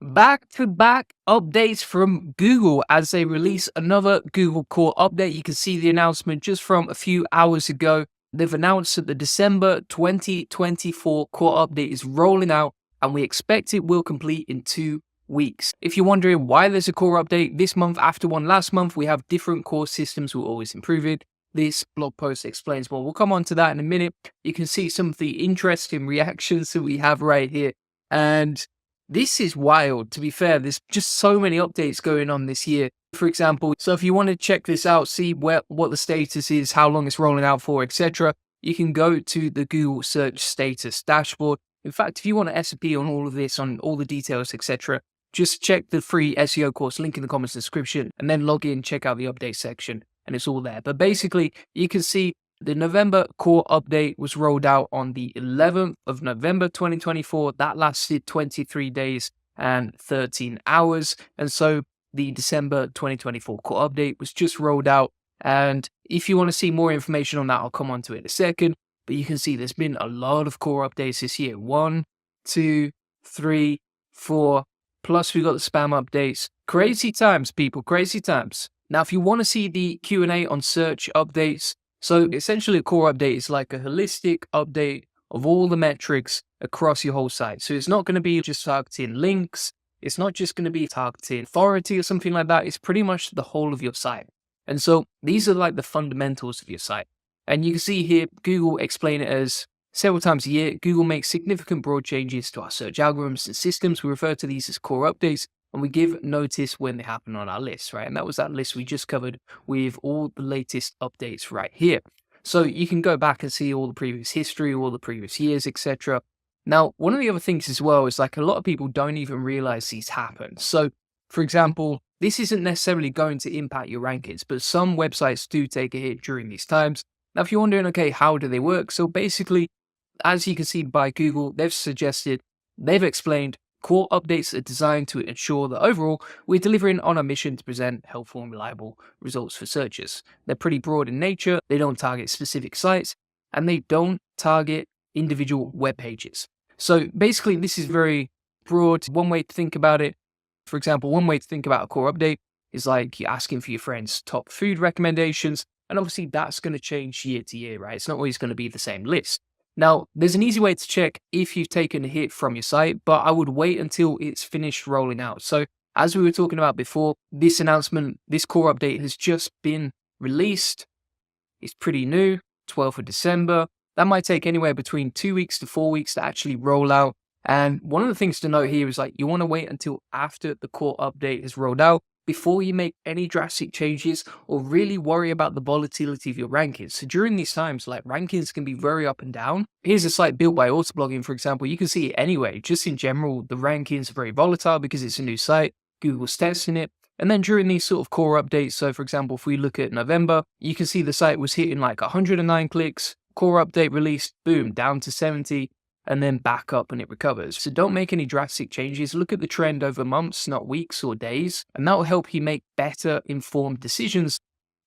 Back-to-back updates from Google as they release another Google Core update. You can see the announcement just from a few hours ago. They've announced that the December 2024 Core update is rolling out, and we expect it will complete in 2 weeks. If you're wondering why there's a Core update this month after one last month, we have different core systems we're always improving. This blog post explains more. We'll come on to that in a minute. You can see some of the interesting reactions that we have right here. And this is wild, to be fair. There's just so many updates going on this year. For example, so if you want to check this out, see what the status is, how long it's rolling out for, etc., you can go to the Google Search Status dashboard. In fact, if you want an SEO on all of this, on all the details, etc., just check the free SEO course, link in the comments description, and then log in, check out the update section, and it's all there. But basically, you can see the November Core update was rolled out on the 11th of November 2024. That lasted 23 days and 13 hours. And so the December 2024 Core update was just rolled out. And if you want to see more information on that, I'll come on to it in a second. But you can see there's been a lot of Core updates this year. 1, 2, 3, 4. Plus we got the spam updates. Crazy times, people, crazy times. Now, if you want to see the Q&A on search updates, so essentially a Core update is like a holistic update of all the metrics across your whole site. So it's not going to be just targeting links. It's not just going to be targeting authority or something like that. It's pretty much the whole of your site. And so these are like the fundamentals of your site. And you can see here, Google explain it as several times a year, Google makes significant broad changes to our search algorithms and systems. We refer to these as core updates, and we give notice when they happen on our list, right? And that was that list we just covered with all the latest updates right here. So you can go back and see all the previous history, all the previous years, etc. Now, one of the other things as well is like a lot of people don't even realize these happen. So, for example, this isn't necessarily going to impact your rankings, but some websites do take a hit during these times. Now, if you're wondering, okay, how do they work? So basically, as you can see by Google, they've explained core updates are designed to ensure that overall we're delivering on our mission to present helpful and reliable results for searchers. They're pretty broad in nature, they don't target specific sites, and they don't target individual web pages. So basically, this is very broad. One way to think about it, for example, one way to think about a core update is like you're asking for your friends' top food recommendations, and obviously that's going to change year to year, right? It's not always going to be the same list. Now, there's an easy way to check if you've taken a hit from your site, but I would wait until it's finished rolling out. So as we were talking about before, this announcement, this core update has just been released. It's pretty new, 12th of December. That might take anywhere between 2 weeks to 4 weeks to actually roll out. And one of the things to note here is like you want to wait until after the core update is rolled out before you make any drastic changes or really worry about the volatility of your rankings. So during these times, like rankings can be very up and down. Here's a site built by Autoblogging, for example. You can see it anyway. Just in general, the rankings are very volatile because it's a new site. Google's testing it. And then during these sort of core updates, so for example, if we look at November, you can see the site was hitting like 109 clicks. Core update released, boom, down to 70. And then back up and it recovers. So don't make any drastic changes. Look at the trend over months, not weeks or days, and that will help you make better informed decisions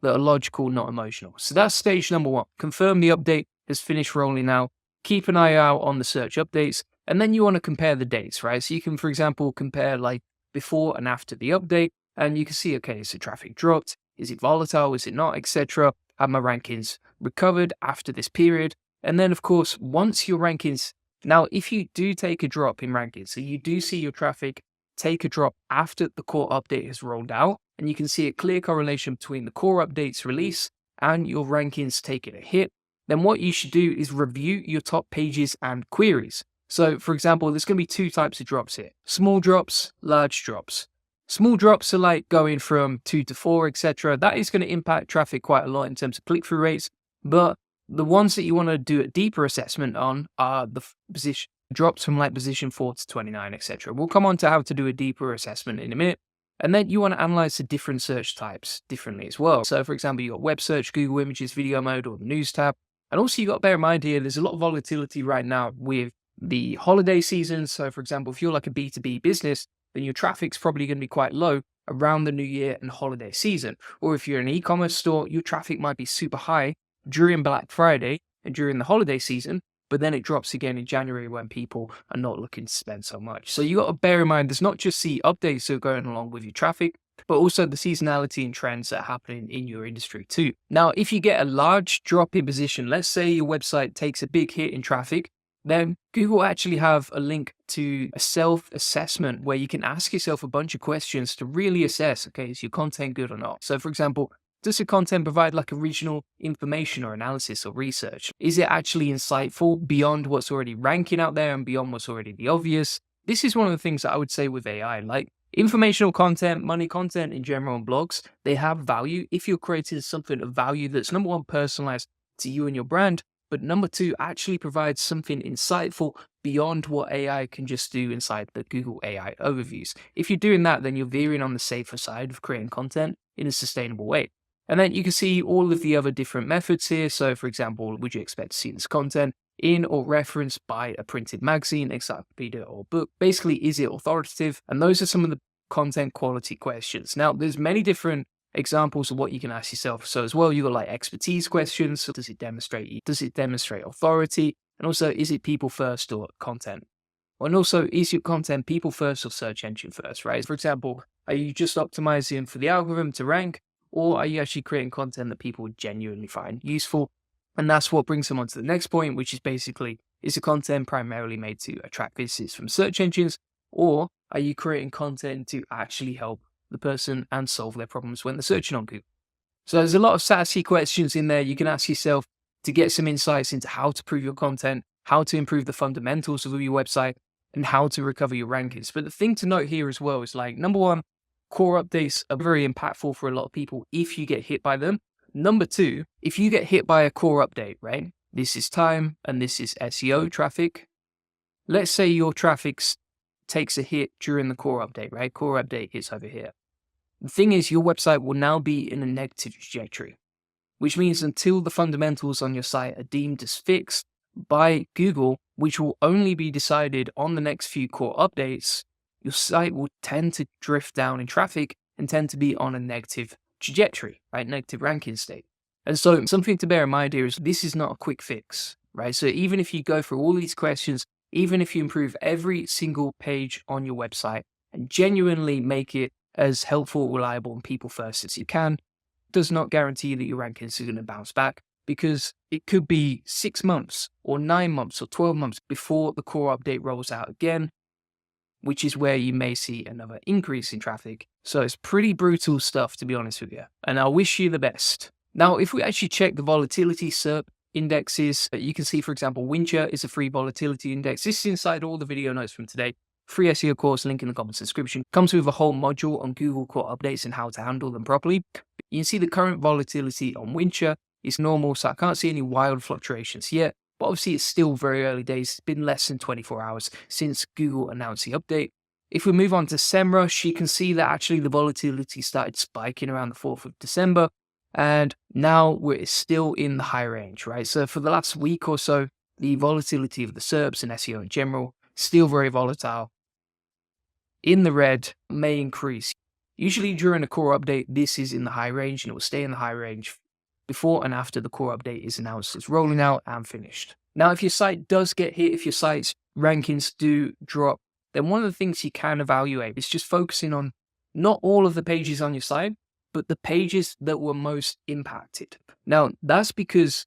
that are logical, not emotional. So that's stage number 1. Confirm the update has finished rolling out. Keep an eye out on the search updates, and then you want to compare the dates, right? So you can, for example, compare like before and after the update, and you can see, okay, so traffic dropped. Is it volatile? Is it not, etc.? Have my rankings recovered after this period? And then, of course, once your rankings now, if you do take a drop in rankings, so you do see your traffic take a drop after the core update has rolled out, and you can see a clear correlation between the core update's release and your rankings taking a hit, then what you should do is review your top pages and queries. So, for example, there's going to be 2 types of drops here. Small drops, large drops. Small drops are like going from 2 to 4, etc. That is going to impact traffic quite a lot in terms of click-through rates, but the ones that you want to do a deeper assessment on are the position drops from like position 4 to 29, etc. We'll come on to how to do a deeper assessment in a minute. And then you want to analyze the different search types differently as well. So for example, you got web search, Google Images, video mode, or the news tab. And also you got to bear in mind here, there's a lot of volatility right now with the holiday season. So for example, if you're like a B2B business, then your traffic's probably going to be quite low around the new year and holiday season. Or if you're an e-commerce store, your traffic might be super high during Black Friday and during the holiday season, but then it drops again in January when people are not looking to spend so much. So you got to bear in mind, there's not just the updates that are going along with your traffic, but also the seasonality and trends that are happening in your industry too. Now, if you get a large drop in position, let's say your website takes a big hit in traffic, then Google actually have a link to a self-assessment where you can ask yourself a bunch of questions to really assess, okay, is your content good or not? So for example, does the content provide like original information or analysis or research? Is it actually insightful beyond what's already ranking out there and beyond what's already the obvious? This is one of the things that I would say with AI, like informational content, money content in general, and blogs, they have value if you're creating something of value that's number one, personalized to you and your brand, but number two, actually provides something insightful beyond what AI can just do inside the Google AI overviews. If you're doing that, then you're veering on the safer side of creating content in a sustainable way. And then you can see all of the other different methods here. So for example, would you expect to see this content in or referenced by a printed magazine, encyclopedia, or book? Basically, is it authoritative? And those are some of the content quality questions. Now, there's many different examples of what you can ask yourself. So as well, you got like expertise questions. So does it demonstrate authority? And also, is it people first or content? And also, is your content people first or search engine first, right? For example, are you just optimizing for the algorithm to rank, or are you actually creating content that people would genuinely find useful? And that's what brings them on to the next point, which is basically, is the content primarily made to attract visitors from search engines, or are you creating content to actually help the person and solve their problems when they're searching on Google? So there's a lot of sassy questions in there you can ask yourself to get some insights into how to improve your content, how to improve the fundamentals of your website, and how to recover your rankings. But the thing to note here as well is like, number one, core updates are very impactful for a lot of people if you get hit by them. Number two, if you get hit by a core update, right? This is time and this is SEO traffic. Let's say your traffic takes a hit during the core update, right? Core update hits over here. The thing is, your website will now be in a negative trajectory, which means until the fundamentals on your site are deemed as fixed by Google, which will only be decided on the next few core updates, your site will tend to drift down in traffic and tend to be on a negative trajectory, right? Negative ranking state. And so something to bear in mind here is this is not a quick fix, right? So even if you go through all these questions, even if you improve every single page on your website and genuinely make it as helpful, reliable, and people first as you can, does not guarantee that your rankings are going to bounce back, because it could be 6 months or 9 months or 12 months before the core update rolls out again, which is where you may see another increase in traffic. So it's pretty brutal stuff, to be honest with you. And I wish you the best. Now, if we actually check the volatility SERP indexes, you can see, for example, Wincher is a free volatility index. This is inside all the video notes from today. Free SEO course, link in the comments description. Comes with a whole module on Google core updates and how to handle them properly. You can see the current volatility on Wincher is normal, so I can't see any wild fluctuations yet. But obviously, it's still very early days. It's been less than 24 hours since Google announced the update. If we move on to SEMrush, you can see that actually the volatility started spiking around the 4th of December. And now we're still in the high range, right? So for the last week or so, the volatility of the SERPs and SEO in general, still very volatile. In the red, may increase. Usually during a core update, this is in the high range and it will stay in the high range before and after the core update is announced it's rolling out and finished. Now, if your site does get hit, if your site's rankings do drop, then one of the things you can evaluate is just focusing on not all of the pages on your site, but the pages that were most impacted. Now, that's because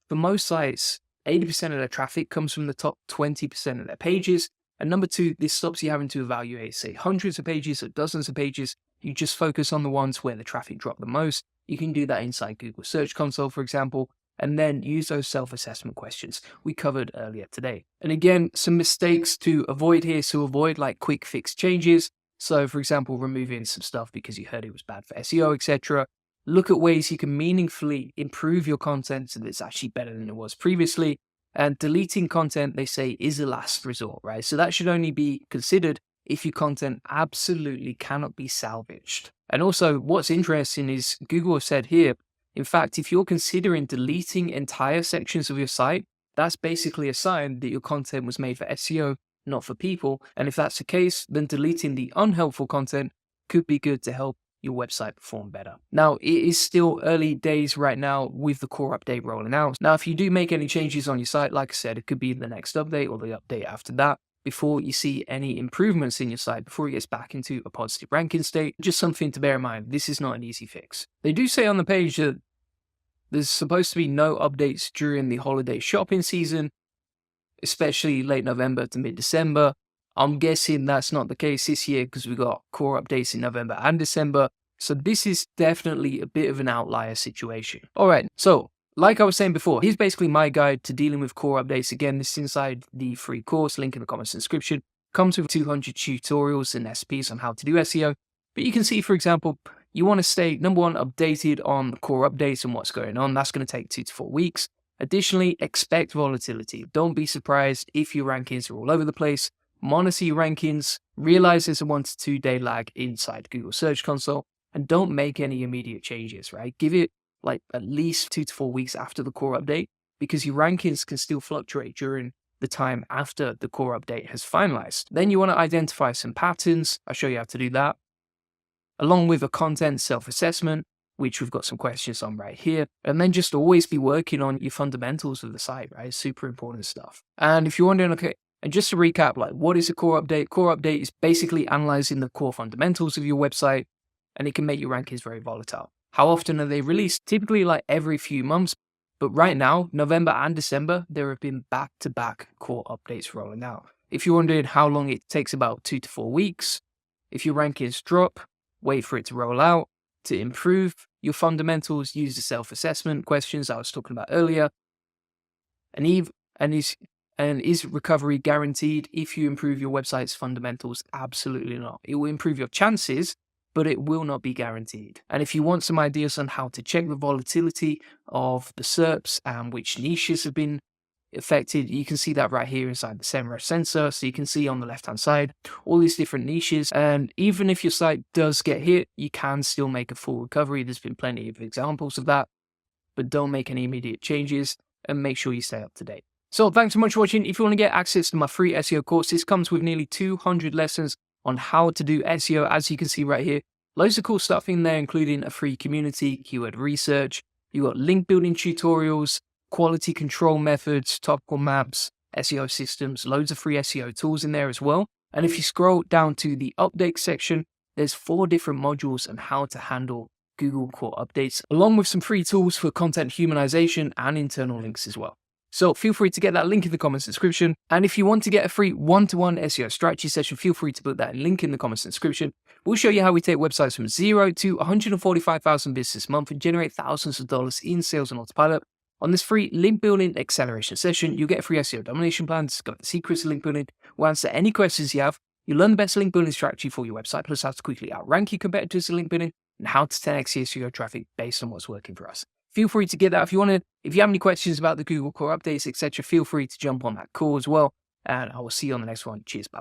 for most sites, 80% of their traffic comes from the top 20% of their pages. And number two, this stops you having to evaluate, say, hundreds of pages or dozens of pages. You just focus on the ones where the traffic dropped the most. You can do that inside Google Search Console, for example, and then use those self-assessment questions we covered earlier today. And again, some mistakes to avoid here. So avoid like quick fix changes. So for example, removing some stuff because you heard it was bad for SEO, etc. Look at ways you can meaningfully improve your content so that it's actually better than it was previously. And deleting content, they say, is a last resort, right? So that should only be considered if your content absolutely cannot be salvaged. And also, what's interesting is Google has said here, in fact, if you're considering deleting entire sections of your site, that's basically a sign that your content was made for SEO, not for people. And if that's the case, then deleting the unhelpful content could be good to help your website perform better. Now, it is still early days right now with the core update rolling out. Now, if you do make any changes on your site, like I said, it could be the next update or the update after that, before you see any improvements in your site, before it gets back into a positive ranking state. Just something to bear in mind. This is not an easy fix. They do say on the page that there's supposed to be no updates during the holiday shopping season, especially late November to mid-December. I'm guessing that's not the case this year because we got core updates in November and December. So this is definitely a bit of an outlier situation. All right, so like I was saying before, here's basically my guide to dealing with core updates. Again, this is inside the free course, link in the comments description. Comes with 200 tutorials and SPs on how to do SEO. But you can see, for example, you want to stay, number one, updated on the core updates and what's going on. That's going to take 2 to 4 weeks. Additionally, expect volatility. Don't be surprised if your rankings are all over the place. Monitor your rankings, realize there's a 1 to 2 day lag inside Google Search Console, and don't make any immediate changes, right? Give it like at least 2 to 4 weeks after the core update, because your rankings can still fluctuate during the time after the core update has finalized. Then you want to identify some patterns. I'll show you how to do that, along with a content self-assessment, which we've got some questions on right here. And then just always be working on your fundamentals of the site, right? Super important stuff. And if you're wondering, okay, and just to recap, like, what is a core update? Core update is basically analyzing the core fundamentals of your website, and it can make your rankings very volatile. How often are they released? Typically like every few months. But right now, November and December, there have been back-to-back core updates rolling out. If you're wondering how long it takes, about 2 to 4 weeks. If your rankings drop, wait for it to roll out. To improve your fundamentals, use the self-assessment questions I was talking about earlier. And is recovery guaranteed if you improve your website's fundamentals? Absolutely not. It will improve your chances, but it will not be guaranteed. And if you want some ideas on how to check the volatility of the SERPs and which niches have been affected, you can see that right here inside the SEMrush sensor. So you can see on the left-hand side, all these different niches. And even if your site does get hit, you can still make a full recovery. There's been plenty of examples of that, but don't make any immediate changes and make sure you stay up to date. So thanks so much for watching. If you want to get access to my free SEO course, this comes with nearly 200 lessons on how to do SEO, as you can see right here. Loads of cool stuff in there, including a free community, keyword research. You got link building tutorials, quality control methods, topical maps, SEO systems, loads of free SEO tools in there as well. And if you scroll down to the update section, there's 4 different modules on how to handle Google core updates, along with some free tools for content humanization and internal links as well. So feel free to get that link in the comments description. And if you want to get a free one-to-one SEO strategy session, feel free to put that link in the comments description. We'll show you how we take websites from 0 to 145,000 business a month and generate thousands of dollars in sales on autopilot. On this free link building acceleration session, you'll get a free SEO domination plan, discover the secrets of link building. We'll answer any questions you have. You'll learn the best link building strategy for your website, plus how to quickly outrank your competitors in link building and how to 10x SEO traffic based on what's working for us. Feel free to get that if you want to. If you have any questions about the Google core updates, etc., feel free to jump on that call as well. And I will see you on the next one. Cheers, bye.